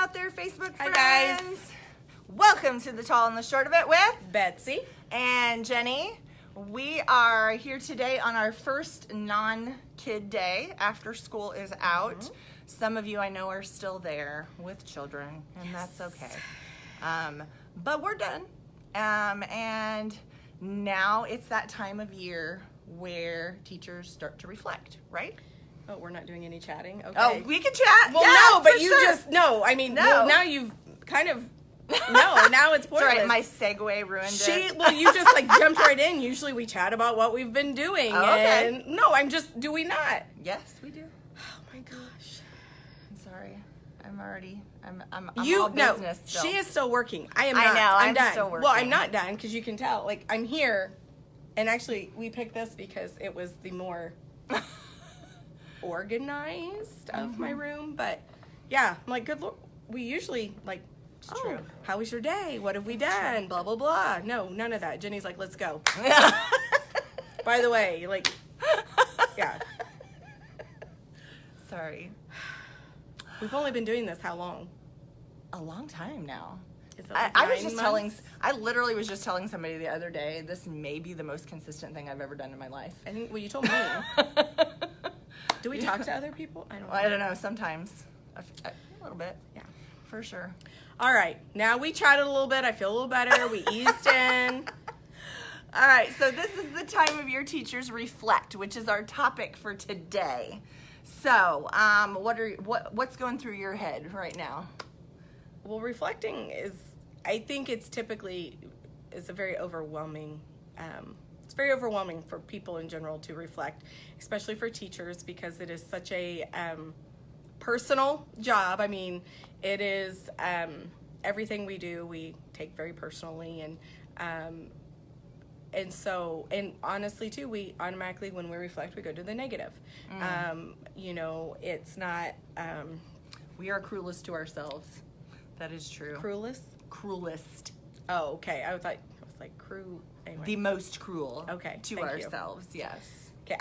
out there, Facebook friends. Hi, guys. Welcome to the Tall and the Short of It with Betsy and Jenny. We are here today on our first non-kid day after school is out. Mm-hmm. Some of you I know are still there with children, and that's okay. But we're done. And now it's that time of year where teachers start to reflect, right? Oh, we're not doing any chatting? Okay. Oh, we can chat. Well, yeah, no, but you sure. just, no, I mean, No. well, now you've kind of, no, now it's pointless. Sorry, my segue ruined it. Well, you just like jumped right in. Usually we chat about what we've been doing. Oh, okay. And no, do we not? Yes, we do. Oh my gosh. I'm sorry. I'm You, all no, business still. she is still working. I am I not. know, I'm done. still working. Well, I'm not done because you can tell. Like, I'm here. And actually, we picked this because it was the more organized of my room. But yeah, I'm like, good Lord. We usually like, It's true. How was your day? What have we done? Blah, blah, blah. No, none of that. Jenny's like, let's go. By the way, like, yeah. Sorry. We've only been doing this how long? A long time now. Is it I like was just 9 months? I literally was just telling somebody the other day, this may be the most consistent thing I've ever done in my life. I think, well, you told me. Do we talk to other people? I don't know, sometimes. A little bit. Yeah. For sure. All right. Now we chatted a little bit. I feel a little better. We eased in. All right, so this is the time of year teachers reflect, which is our topic for today. So, what's going through your head right now? Well, reflecting is, I think it's typically, it's a very overwhelming, it's very overwhelming for people in general to reflect, especially for teachers, because it is such a personal job. I mean, it is everything we do, we take very personally, and so, and honestly too, we automatically, when we reflect, we go to the negative. You know, it's not, We are cruelest to ourselves. That is true. Cruelest. Oh, okay. I thought it was like cruel. Anyway. The most cruel. Okay, To thank you. ourselves, yes. Okay,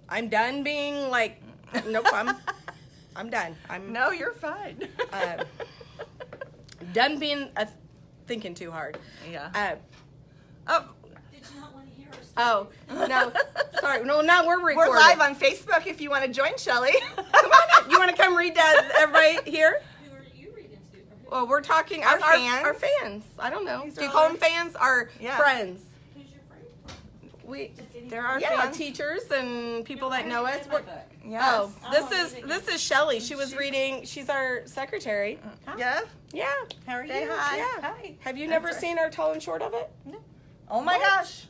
I'm done being like, nope, I'm done. No, you're fine. Done being thinking too hard. Yeah. Oh. Did you not want to hear us? Oh, no. Sorry. No, now we're recording. We're live on Facebook if you want to join Shelly. Come on. You want to come read that, everybody here? Who are you reading to? Well, we're talking Our fans. Our fans. I don't know. These Do you are call our- them fans? Our Yeah. friends. Who's your friend? We, There are yeah, fans. teachers and people that know us. My book. Yes. Oh, I'm this is Shelly. She was reading. She's our secretary. Yeah. Yeah. How are Say you? hi. Yeah. Hi. Have you That's never right. seen our tall and short of it? Oh my What? gosh.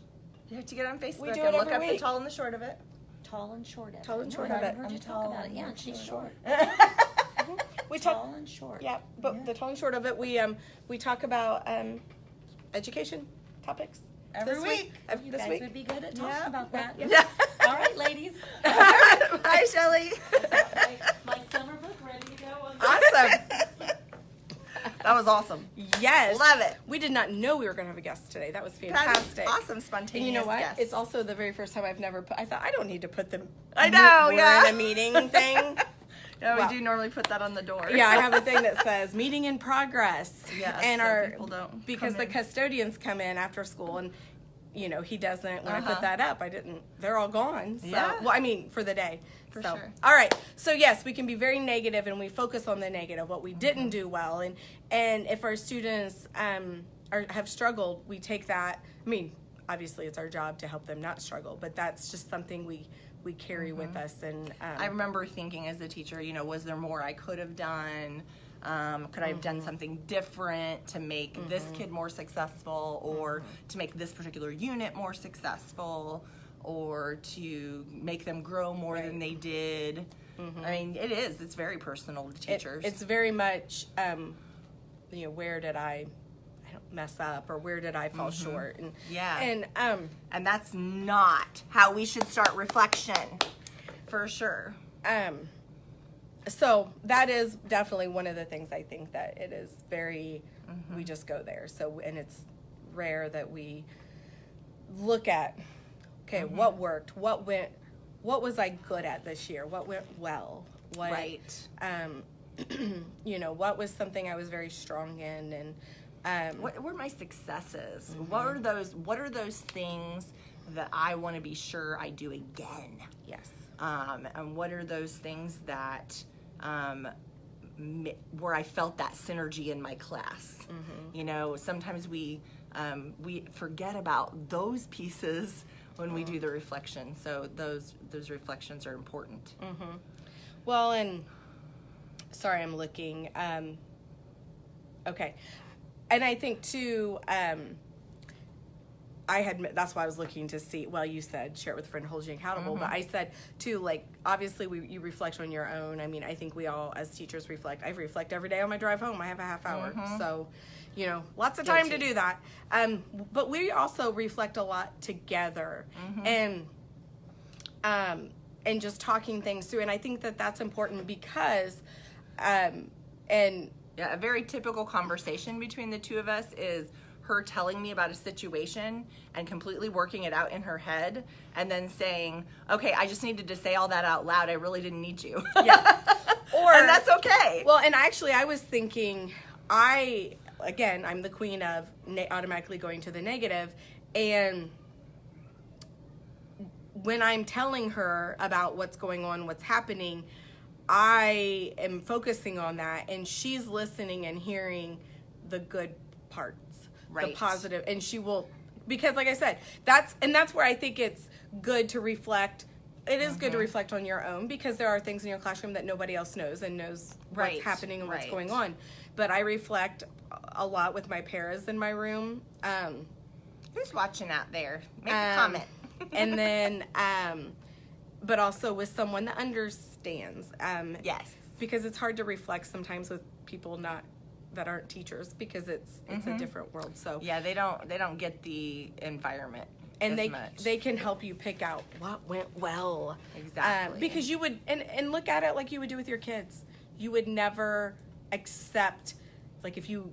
You have to get on Facebook We do and it look every up the week. tall and the short of it. Tall and short. Tall and short I of it. heard I'm you tall talk about it. and Yeah, I'm she's short. short. We talk. Tall and short. Yeah, but the tall and short of it, we talk about education topics Every this week. You This guys week. would be good at talking Yeah. about that. Yeah. All right, ladies. Hi, Shelly. my summer book ready to go. Awesome. That was awesome. Yes. Love it. We did not know we were going to have a guest today. That was That fantastic. is awesome, spontaneous And you know what? guest. It's also the very first time I've never put. I thought I don't need to put them. I know, We're yeah. in a meeting thing. Yeah, Wow. we do normally put that on the door. Yeah, I have a thing that says meeting in progress. Yeah, and so people don't because come the in. custodians come in after school and. You know, he doesn't, when I Uh-huh. put that up, they're all gone. So, Yeah. well, I mean, for the day. For so, sure. All right. So, yes, we can be very negative and we focus on the negative, what we didn't do well. And if our students have struggled, we take that. I mean, obviously, it's our job to help them not struggle, but that's just something we carry with us. And I remember thinking as a teacher, you know, was there more I could have done? Could I have done something different to make this kid more successful, or to make this particular unit more successful, or to make them grow more than they did? I mean, it's very personal to teachers. It's very much, you know, where did I don't mess up, or where did I fall short? And Yeah. and that's not how we should start reflection, for sure. So that is definitely one of the things I think that it is very, we just go there. So, and it's rare that we look at, okay, what worked, what was I good at this year? What went well? What, Right. you know, what was something I was very strong in, and What were my successes? What are those things that I want to be sure I do again? yes. And what are those things that where I felt that synergy in my class? You know, sometimes we forget about those pieces when we do the reflection. So those reflections are important. Well, and sorry, I'm looking. Okay. And I think too, that's why I was looking to see, well, you said share it with a friend, holds you accountable, but I said too, like, obviously you reflect on your own. I mean, I think we all as teachers reflect. I reflect every day on my drive home. I have a half hour. So, you know, lots of time to do that. But we also reflect a lot together, and just talking things through. And I think that that's important because, Yeah, a very typical conversation between the two of us is her telling me about a situation and completely working it out in her head and then saying, okay, I just needed to say all that out loud. I really didn't need you. yeah. And that's okay. Well, and actually I was thinking, I'm the queen of automatically going to the negative. And when I'm telling her about what's going on, what's happening, I am focusing on that, and she's listening and hearing the good parts, the positive, and she will, because like I said, that's where I think it's good to reflect. It is good to reflect on your own, because there are things in your classroom that nobody else knows what's happening and what's going on. But I reflect a lot with my paras in my room. Who's watching out there? Make a comment. And then, but also with someone that understands. Yes. Because it's hard to reflect sometimes with people that aren't teachers, because it's a different world. So Yeah, they don't get the environment. and as much. they can help you pick out what went well. Exactly. Because you would and look at it like you would do with your kids. You would never accept, like if you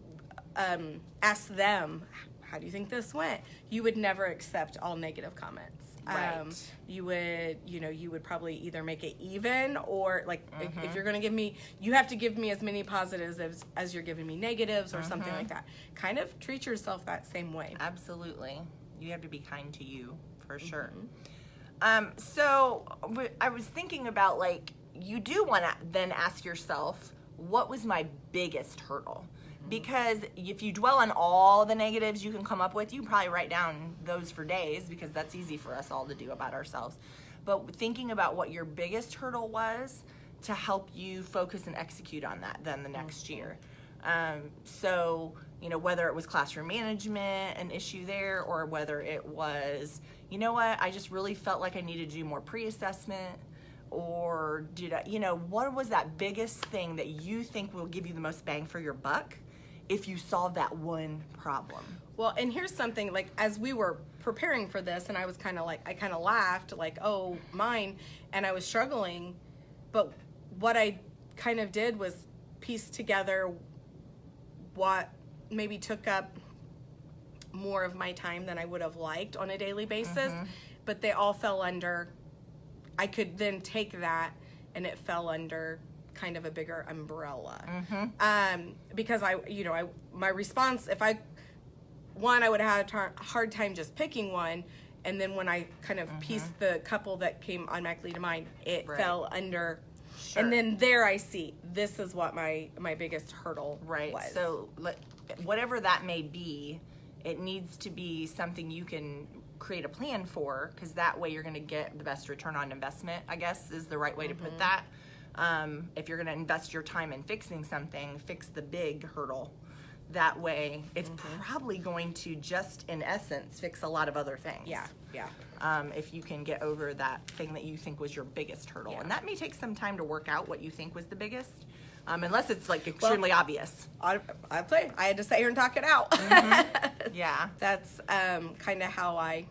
ask them, how do you think this went? You would never accept all negative comments. Right. You would probably either make it even, or like if you're going to give me, you have to give me as many positives as you're giving me negatives or something like that. Kind of treat yourself that same way. Absolutely. You have to be kind to you, for sure. So I was thinking about, like, you do want to then ask yourself, what was my biggest hurdle? Because if you dwell on all the negatives you can come up with, you can probably write down those for days, because that's easy for us all to do about ourselves. But thinking about what your biggest hurdle was to help you focus and execute on that then the next year. So, whether it was classroom management, an issue there, or whether it was, I just really felt like I needed to do more pre-assessment, or what was that biggest thing that you think will give you the most bang for your buck if you solve that one problem? Well, and here's something, like, as we were preparing for this, and I was kind of laughed, like, oh, mine, and I was struggling, but what I kind of did was piece together what maybe took up more of my time than I would have liked on a daily basis, but they all fell under, I could then take that, and it fell under kind of a bigger umbrella. Because my response, I would have had a hard time just picking one, and then when I kind of pieced the couple that came automatically to mind, it fell under. Sure. And then there I see, this is what my biggest hurdle was. So whatever that may be, it needs to be something you can create a plan for, because that way you're going to get the best return on investment, I guess is the right way to put that. If you're going to invest your time in fixing something, fix the big hurdle. That way it's probably going to just, in essence, fix a lot of other things. Yeah. If you can get over that thing that you think was your biggest hurdle. And that may take some time to work out what you think was the biggest, unless it's like extremely obvious. I had to sit here and talk it out. Yeah. That's kind of how I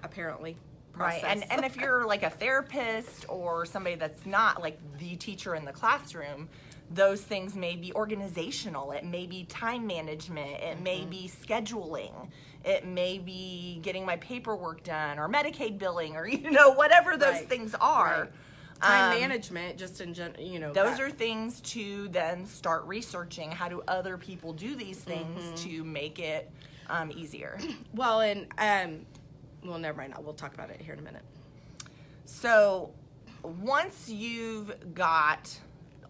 apparently process. Right, and if you're like a therapist or somebody that's not like the teacher in the classroom, those things may be organizational, it may be time management, it may be scheduling, it may be getting my paperwork done, or Medicaid billing, or whatever those things are. Time management, just in general, you know. Those are things to then start researching. How do other people do these things to make it easier? Well, and well, never mind. We'll talk about it here in a minute. So once you've got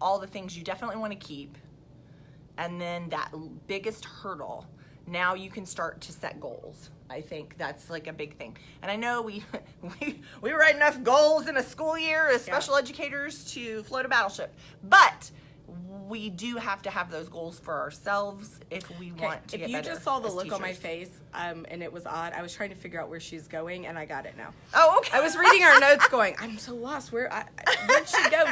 all the things you definitely want to keep, and then that biggest hurdle, now you can start to set goals. I think that's like a big thing. And I know we write enough goals in a school year as special educators to float a battleship. But we do have to have those goals for ourselves if we want to get better. If you just saw the as look on my teachers. face, and it was odd, I was trying to figure out where she's going, and I got it now. Oh, okay. I was reading our notes going, I'm so lost. Where'd she go?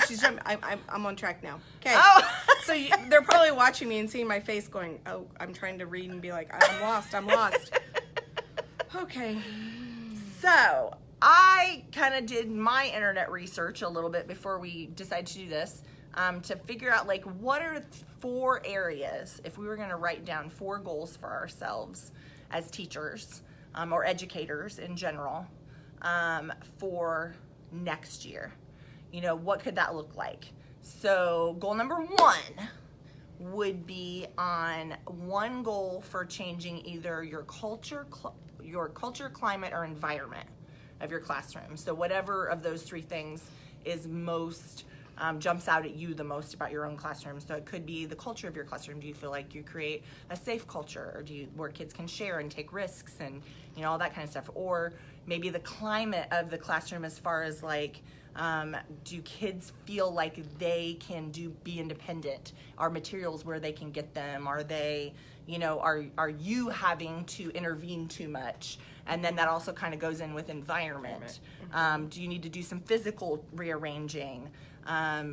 I'm on track now. Okay. Oh. So they're probably watching me and seeing my face going, oh, I'm trying to read and be like, I'm lost. Okay. So I kind of did my internet research a little bit before we decided to do this, to figure out like what are 4 areas, if we were going to write down 4 goals for ourselves as teachers or educators in general for next year. You know, what could that look like? So goal number 1 would be on one goal for changing either your culture, climate, or environment of your classroom. So whatever of those 3 things is most jumps out at you the most about your own classroom. So it could be the culture of your classroom. Do you feel like you create a safe culture, or where kids can share and take risks and, you know, all that kind of stuff? Or maybe the climate of the classroom, as far as like, do kids feel like they can be independent? Are materials where they can get them? Are they, you know, are you having to intervene too much? And then that also kind of goes in with environment. Do you need to do some physical rearranging?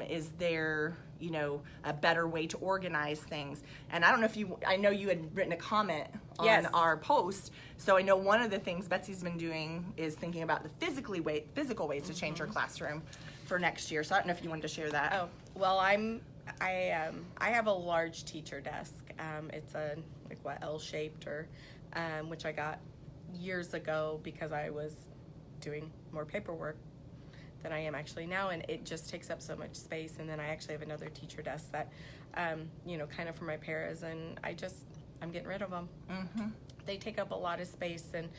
Is there, you know, a better way to organize things? And I don't know if I know you had written a comment on our post. So I know one of the things Betsy's been doing is thinking about the physical ways to change her classroom for next year. So I don't know if you wanted to share that. Oh, well, I have a large teacher desk. It's a L-shaped, or which I got years ago because I was doing more paperwork than I am actually now, and it just takes up so much space. And then I actually have another teacher desk that, you know, kind of for my paras, and I'm getting rid of them. They take up a lot of space, and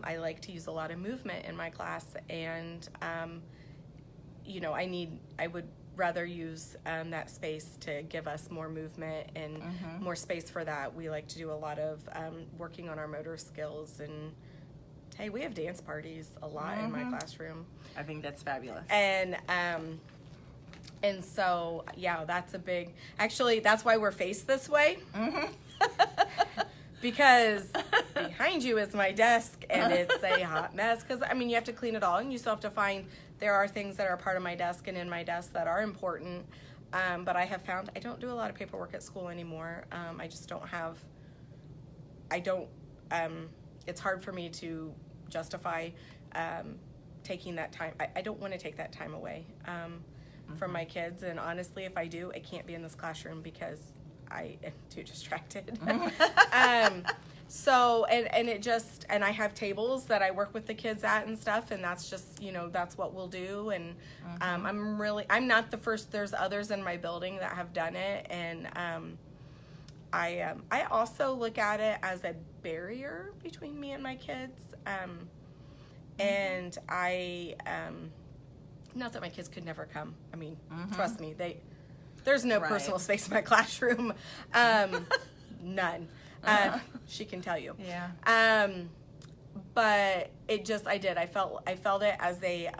I like to use a lot of movement in my class, and you know, I would rather use that space to give us more movement and more space for that. We like to do a lot of working on our motor skills, and hey, we have dance parties a lot in my classroom. I think that's fabulous. And so, yeah, that's a big, actually, that's why we're faced this way. Because behind you is my desk, and it's a hot mess. Because, I mean, you have to clean it all, and you still have to find, there are things that are part of my desk and in my desk that are important. But I have found I don't do a lot of paperwork at school anymore. I just don't have, it's hard for me to justify taking that time. I don't want to take that time away from my kids. And honestly, if I do, it can't be in this classroom because I am too distracted. So, and it just, and I have tables that I work with the kids at and stuff, and that's just, you know, that's what we'll do. And I'm not the first, there's others in my building that have done it. And I also look at it as a barrier between me and my kids. And not that my kids could never come. I mean, trust me, there's no personal space in my classroom. None. She can tell you. Yeah. But it just, I felt it as a,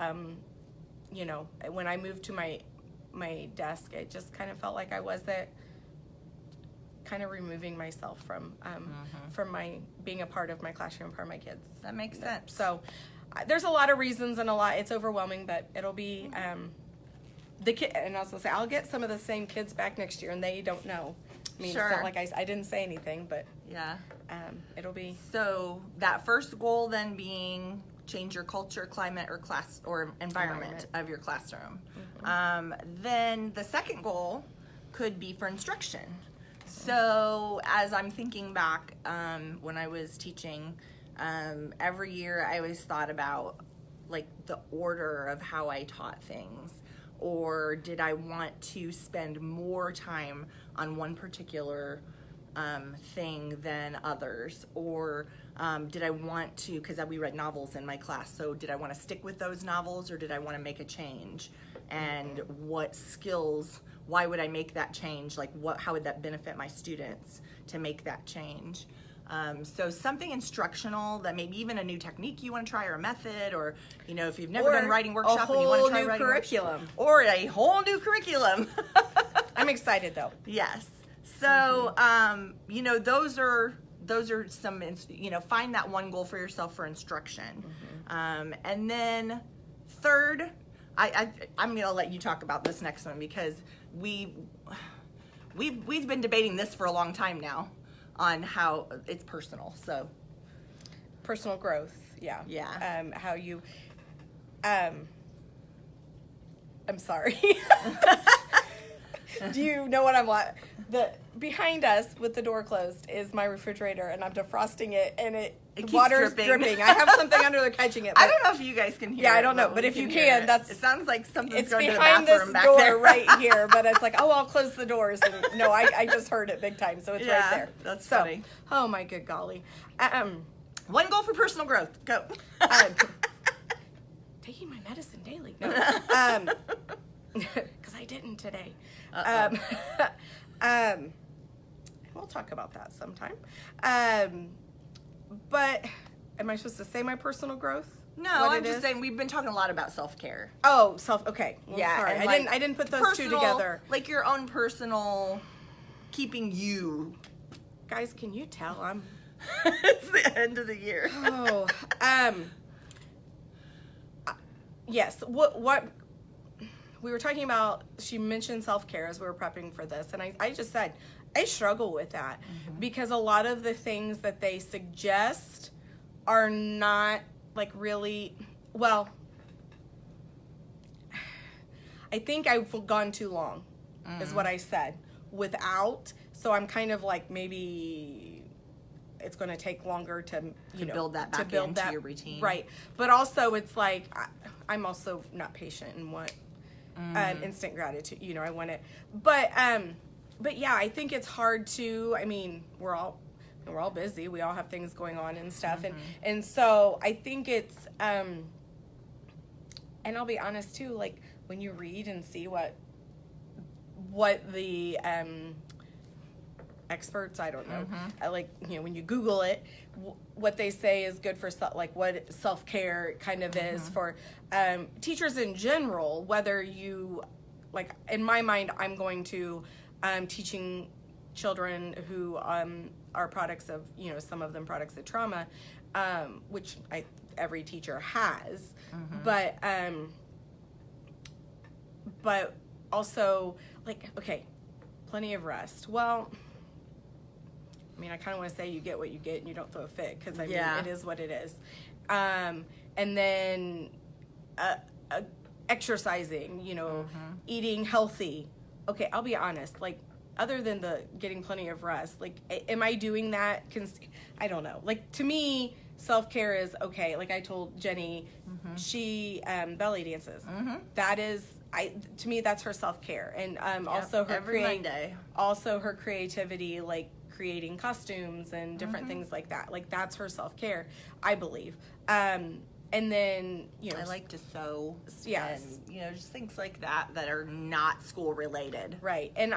you know, when I moved to my desk, it just kind of felt like I wasn't kind of removing myself from my being a part of my classroom, part of my kids. That makes sense. So there's a lot of reasons, and it's overwhelming, but it'll be, the kid, and I was gonna say, I'll get some of the same kids back next year, and they don't know. I mean, it's not like I didn't say anything, but yeah, it'll be. So that first goal then being change your culture, climate, or class or environment of your classroom. Then the second goal could be for instruction. So as I'm thinking back, when I was teaching, every year I always thought about like the order of how I taught things. or did I want to spend more time on one particular thing than others, or did I want to, because we read novels in my class, so did I want to stick with those novels or did I want to make a change? And what skills, why would I make that change? Like how would that benefit my students to make that change? So something instructional, that maybe even a new technique you want to try, or a method, or if you've never done writing workshop and you want to try writing curriculum, or a whole new curriculum. I'm excited though. Yes. So those are some, find that one goal for yourself for instruction. And then third, I'm gonna let you talk about this next one, because we've been debating this for a long time now on how it's personal. So personal growth, yeah. How you, I'm sorry. Do you know what I'm like? Behind us with the door closed is my refrigerator, and I'm defrosting it, and it keeps water's dripping. I have something under there catching it. I don't know if you guys can hear it. Yeah, I don't know, but if you can, it sounds like something's going to the behind bathroom this back door there. right here, but it's like, oh, I'll close the doors. And no, I just heard it big time, so it's right there. That's funny. Oh my good golly. One goal for personal growth. Go. Taking my medicine daily. No. Because I didn't today. We'll talk about that sometime. But am I supposed to say my personal growth? No, I'm just saying we've been talking a lot about self-care. Oh, okay. Well, yeah, sorry. I didn't put those two together. Like your own personal keeping you. Guys, can you tell I'm it's the end of the year. Oh, yes. What we were talking about, she mentioned self-care as we were prepping for this, and I just said I struggle with that because a lot of the things that they suggest are not like really, well, I think I've gone too long is what I said without, so I'm kind of like, maybe it's going to take longer to build that back into your routine. Right. But also it's like, I'm also not patient and want instant gratitude. I want it. But yeah, I think it's hard to, we're all busy. We all have things going on and stuff. And so I think it's, and I'll be honest too, like when you read and see what the, experts, I don't know, when you Google it, what they say is good for what self-care kind of is for teachers in general, whether you, like in my mind, I'm going to teaching children who are products of, some of them products of trauma, which every teacher has, but also like, okay, plenty of rest. Well, I kind of want to say you get what you get and you don't throw a fit, because it is what it is. And then exercising, eating healthy. Okay, I'll be honest, like other than the getting plenty of rest, like am I doing that? I don't know. Like to me, self-care is okay. Like I told Jenny, she belly dances. That is, to me, that's her self-care. And also her every Monday. Also her creativity, like creating costumes and different things like that. Like that's her self-care, I believe. And then, I like to sew. Yes. And, just things like that are not school related. Right. And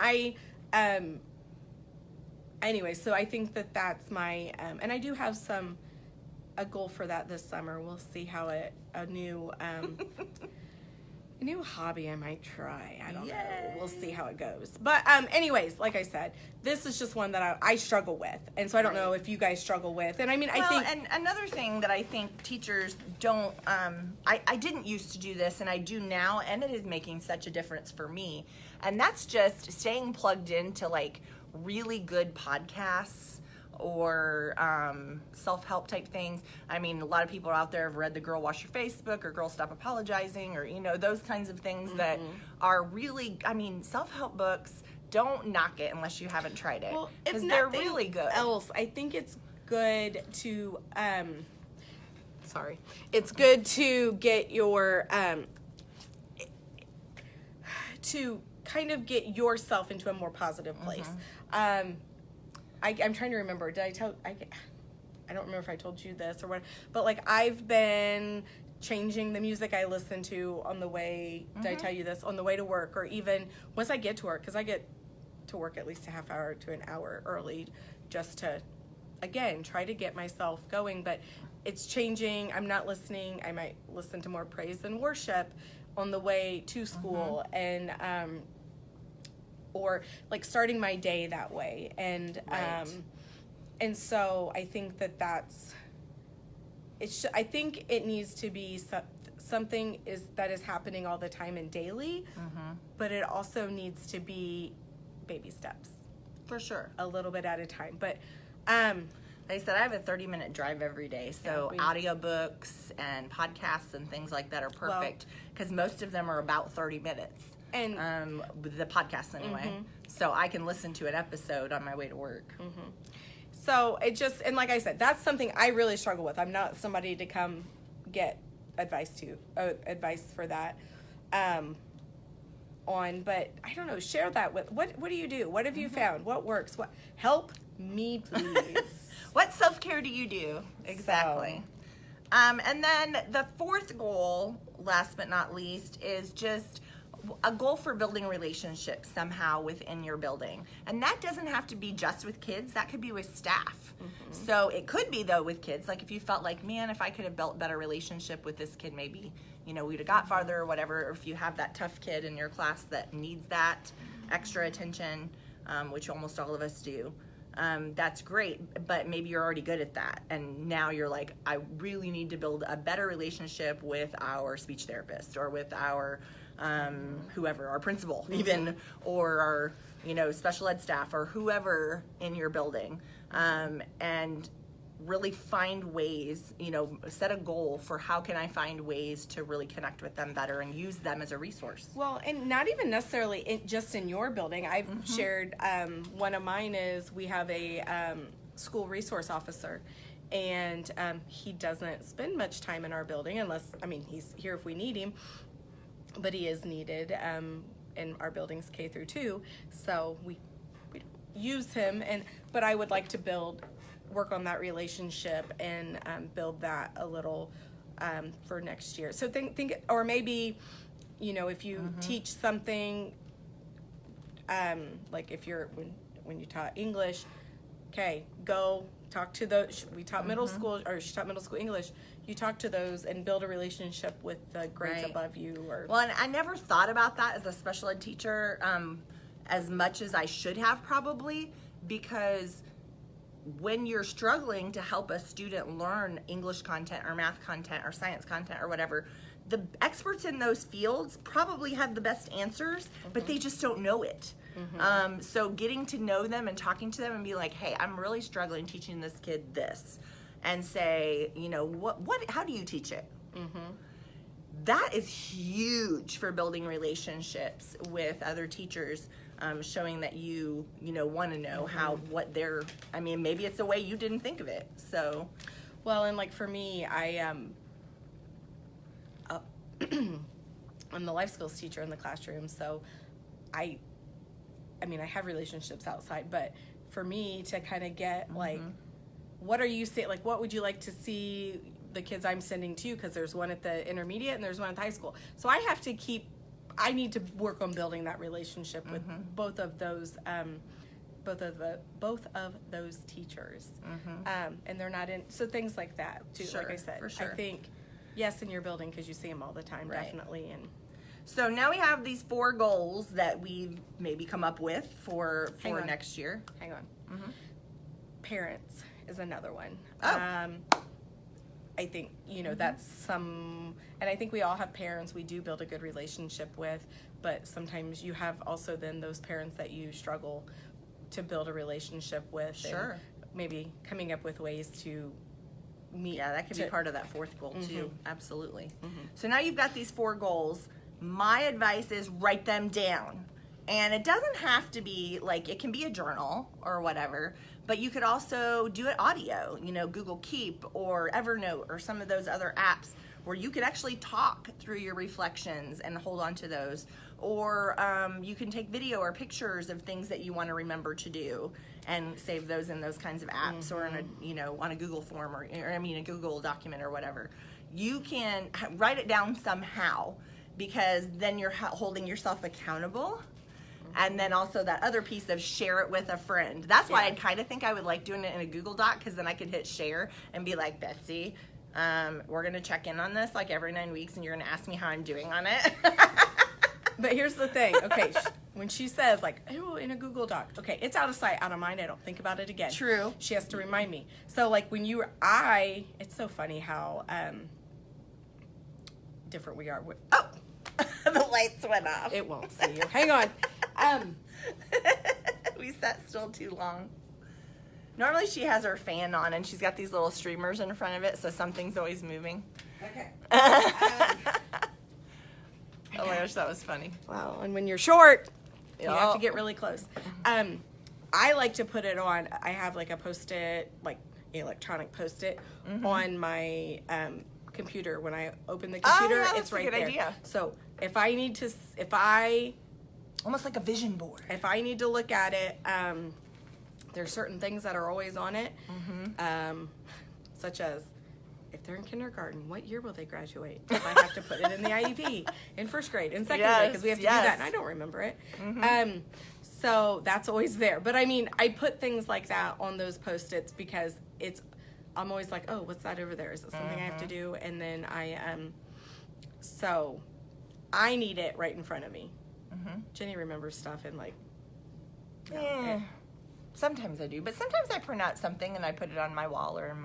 anyway, so I think that's my, and I do have a goal for that this summer. We'll see how a new hobby I might try. I don't know. We'll see how it goes. But anyways, like I said, this is just one that I struggle with. And so I don't know if you guys struggle with. And I think... and another thing that I think teachers don't... I didn't used to do this, and I do now, and it is making such a difference for me. And that's just staying plugged into, like, really good podcasts or self-help type things. A lot of people out there have read the Girl Wash Your Face book or Girl Stop Apologizing, or those kinds of things that are really, self-help books, don't knock it unless you haven't tried it. Well, if they're really good. Else, I think it's good to it's good to get your to kind of get yourself into a more positive place. I'm trying to remember. Did I tell? I don't remember if I told you this or what. But like I've been changing the music I listen to on the way. Did I tell you this? On the way to work, or even once I get to work, because I get to work at least a half hour to an hour early, just to, again, try to get myself going. But it's changing. I'm not listening. I might listen to more praise and worship on the way to school, and or like starting my day that way. And and so I think that's I think it needs to be something that is happening all the time and daily, but it also needs to be baby steps. For sure. A little bit at a time. But like I said, I have a 30-minute drive every day, so audiobooks and podcasts and things like that are perfect, because most of them are about 30 minutes. And the podcasts anyway. So I can listen to an episode on my way to work. So it just, and like I said, that's something I really struggle with. I'm not somebody to come get advice for that on, but I don't know, share that with, what do you do? What have you found? What works? What, help me, please. What self-care do you do? Exactly. And then the fourth goal, last but not least, is just a goal for building relationships somehow within your building. And that doesn't have to be just with kids, that could be with staff. So it could be though with kids, like if you felt like, man, if I could have built a better relationship with this kid, maybe, you know, we'd have got farther or whatever. Or if you have that tough kid in your class that needs that extra attention, which almost all of us do, that's great, but maybe you're already good at that. And now you're like, I really need to build a better relationship with our speech therapist, or with our whoever, our principal even, or our, you know, special ed staff, or whoever in your building, and really find ways, you know, set a goal for how can I find ways to really connect with them better and use them as a resource. Well, and not even necessarily just in your building. I've shared, one of mine is we have a school resource officer, and he doesn't spend much time in our building unless, I mean, he's here if we need him, but he is needed in our buildings K through 2, so we don't use him. But I would like to work on that relationship and build that a little for next year. So think, or maybe, you know, if you teach something, like if you're when you taught English, okay, go talk to those. We taught middle school, or she taught middle school English. You talk to those and build a relationship with the grades above you. Well, and I never thought about that as a special ed teacher as much as I should have, probably, because when you're struggling to help a student learn English content or math content or science content or whatever, the experts in those fields probably have the best answers, but they just don't know it. So getting to know them and talking to them and be like, hey, I'm really struggling teaching this kid this, and say, you know, how do you teach it? That is huge for building relationships with other teachers, showing that you know, want to know what they're, I mean, maybe it's a way you didn't think of it. So, well, and like for me, I'm the life skills teacher in the classroom, so I mean, I have relationships outside, but for me to kind of get like, what are you saying? Like, what would you like to see the kids I'm sending to you? Because there's one at the intermediate and there's one at the high school. So I need to work on building that relationship with both of those, both of those teachers. And they're not in, so things like that too. Sure, like I said, for sure. I think, yes, in your building, because you see them all the time, definitely. And so now we have these 4 goals that we've maybe come up with for next year. Hang on. Parents is another one. I think, you know, that's and I think we all have parents we do build a good relationship with, but sometimes you have also then those parents that you struggle to build a relationship with. Sure. And maybe coming up with ways to meet. Yeah, that could be part of that 4th goal too. Absolutely. So now you've got these 4 goals. My advice is write them down. And it doesn't have to be, like, it can be a journal or whatever, but you could also do it audio, you know, Google Keep or Evernote or some of those other apps where you could actually talk through your reflections and hold on to those. or you can take video or pictures of things that you want to remember to do and save those in those kinds of apps or in a, on a Google form or a Google document or whatever. You can write it down somehow, because then you're holding yourself accountable. And then also that other piece of share it with a friend. That's why I kind of think I would like doing it in a Google Doc, because then I could hit share and be like, Betsy, we're going to check in on this like every 9 weeks, and you're going to ask me how I'm doing on it. But here's the thing. Okay, when she says like, oh, in a Google Doc, okay, it's out of sight, out of mind. I don't think about it again. True. She has to remind me. So like when it's so funny how different we are. Oh, the lights went off. It won't see you. Hang on. We sat still too long. Normally she has her fan on and she's got these little streamers in front of it, so something's always moving. Okay. Oh my gosh, that was funny. Wow, and when you're short, you have Oh. to get really close. I like to put it on, I have like a Post-it, like electronic Post-it on my computer. When I open the computer, yeah, that's it's a right good there. idea. So if Almost like a vision board. I need to look at it, there's certain things that are always on it, such as if they're in kindergarten, what year will they graduate? Because I have to put it in the IEP in first grade, in second grade, because we have to do that, and I don't remember it. So that's always there. But I mean, I put things like that on those Post-its because I'm always like, oh, what's that over there? Is it something I have to do? And then so I need it right in front of me. Jenny remembers stuff and like, sometimes I do, but sometimes I print out something and I put it on my wall or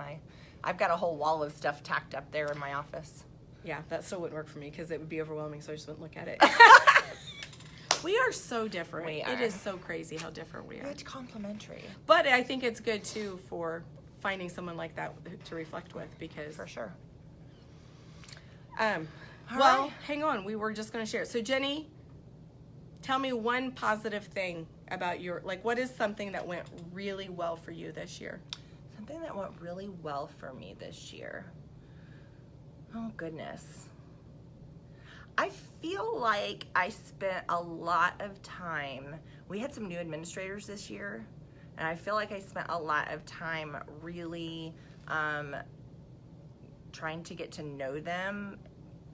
I've got a whole wall of stuff tacked up there in my office. yeah, that still wouldn't work for me because it would be overwhelming, so I just wouldn't look at it. We are so different. We It are. is so crazy how different we are. It's complimentary. But I think it's good too for finding someone like that to reflect with, because For sure. well, right. hang on, we were just going to share. So Jenny, tell me one positive thing about what is something that went really well for you this year? Something that went really well for me this year. Oh, goodness. I feel like I spent a lot of time. We had some new administrators this year, and I feel like I spent a lot of time really trying to get to know them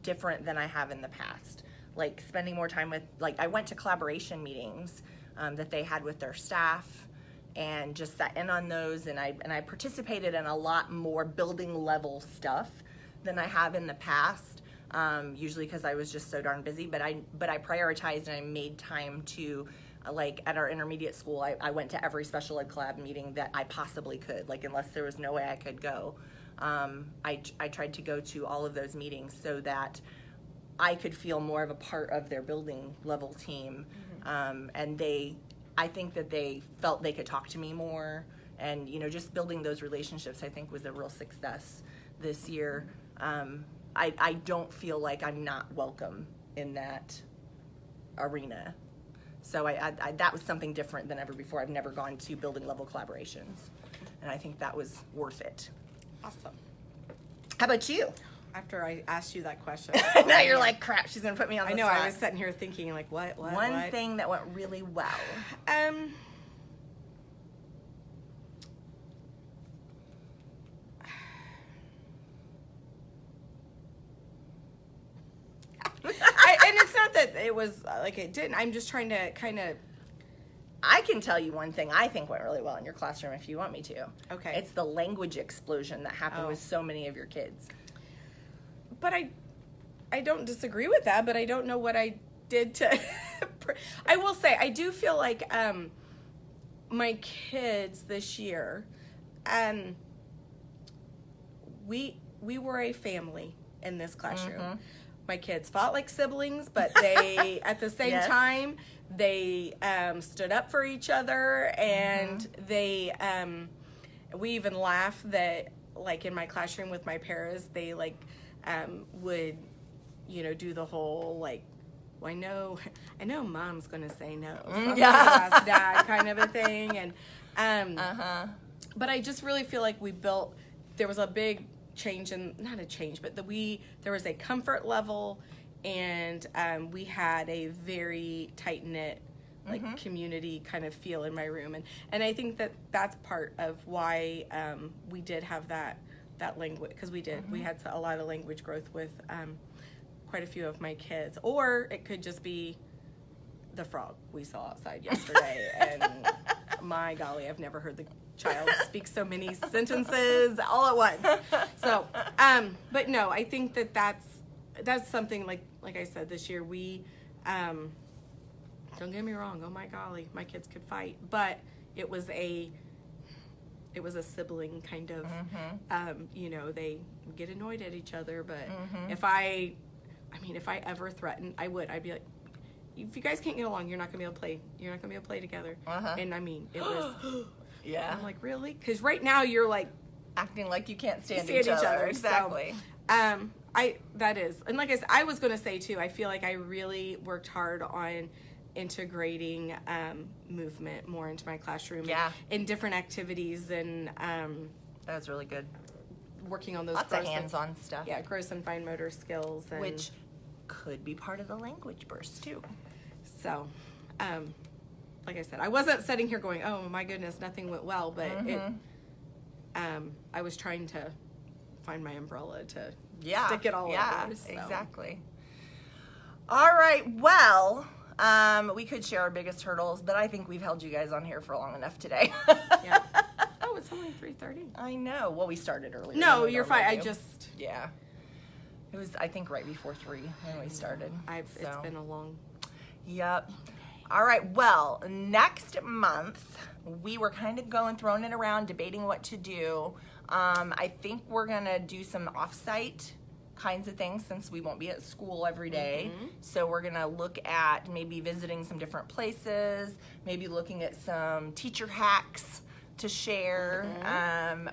different than I have in the past. Like spending more time with, like I went to collaboration meetings that they had with their staff and just sat in on those, and I participated in a lot more building level stuff than I have in the past, usually because I was just so darn busy, but I prioritized and I made time to, like at our intermediate school, I went to every special ed collab meeting that I possibly could, like unless there was no way I could go. I tried to go to all of those meetings so that I could feel more of a part of their building level team. And I think that they felt they could talk to me more, and just building those relationships I think was a real success this year. I don't feel like I'm not welcome in that arena. So I that was something different than ever before. I've never gone to building level collaborations, and I think that was worth it. Awesome. How about you? After I asked you that question. Now you're like, crap, she's gonna put me on the I know, spot. I was sitting here thinking like, what? One thing that went really well. And it's not that it was like it didn't. I'm just trying to kind of. I can tell you one thing I think went really well in your classroom if you want me to. Okay. It's the language explosion that happened Oh. with so many of your kids. But I don't disagree with that, but I don't know what I did to. I will say I do feel like my kids this year, we were a family in this classroom. My kids fought like siblings, but they at the same Yes. time they stood up for each other, and they we even laugh that like in my classroom with my paras, they like would do the whole like, well, I know mom's gonna say no, so I'm gonna ask dad kind of a thing, and but I just really feel like there was a big change, in not a change, but there was a comfort level and we had a very tight-knit like community kind of feel in my room, and I think that that's part of why we did have that language, because we had a lot of language growth with quite a few of my kids. Or it could just be the frog we saw outside yesterday, and my golly, I've never heard the child speak so many sentences all at once. So but no, I think that that's something, like I said, this year we don't get me wrong, oh my golly, my kids could fight, but it was a sibling kind of, you know, they get annoyed at each other, but if I ever threatened, I'd be like, if you guys can't get along, you're not gonna be able to play. You're not gonna be able to play together. And I mean, it was, yeah. I'm like, really? Because right now you're like acting like you can't stand each other. Exactly. So, that is, and like I said, I was gonna say too, I feel like I really worked hard on integrating movement more into my classroom. Yeah. In different activities, and that was really good. Working on those Lots of hands-on stuff. Yeah, gross and fine motor skills, and which could be part of the language burst too. So, like I said, I wasn't sitting here going, "Oh my goodness, nothing went well," but I was trying to find my umbrella to stick it all over. So. Exactly. All right. Well, we could share our biggest hurdles, but I think we've held you guys on here for long enough today. Yeah. Oh, it's only 3:30. I know. Well, we started earlier. No, you're fine. Yeah. It was, I think, right before 3 when we started. It's been a long. Yep. All right. Well, next month we were kind of throwing it around, debating what to do. I think we're gonna do some off-site kinds of things since we won't be at school every day. So we're gonna look at maybe visiting some different places, maybe looking at some teacher hacks to share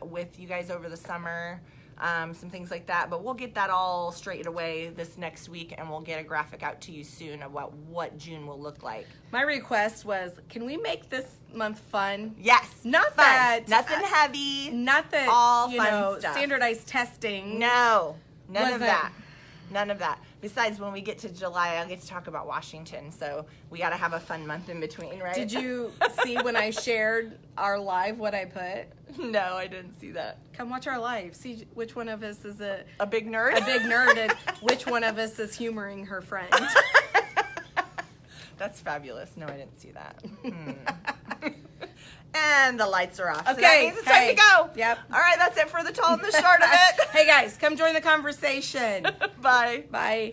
with you guys over the summer. Some things like that, but we'll get that all straightened away this next week, and we'll get a graphic out to you soon about what June will look like. My request was, can we make this month fun? Yes, not fun. that Nothing heavy. Not that all fun stuff. Standardized testing. No, none of that. None of that. Besides, when we get to July, I'll get to talk about Washington, so we got to have a fun month in between, right? Did you see when I shared our live what I put? No, I didn't see that. Come watch our live. See which one of us is a big nerd? A big nerd, and which one of us is humoring her friend. That's fabulous. No, I didn't see that. And the lights are off. Okay. So that means it's time to go. Yep. All right, that's it for the tall and the short of it. Hey guys, come join the conversation. Bye. Bye.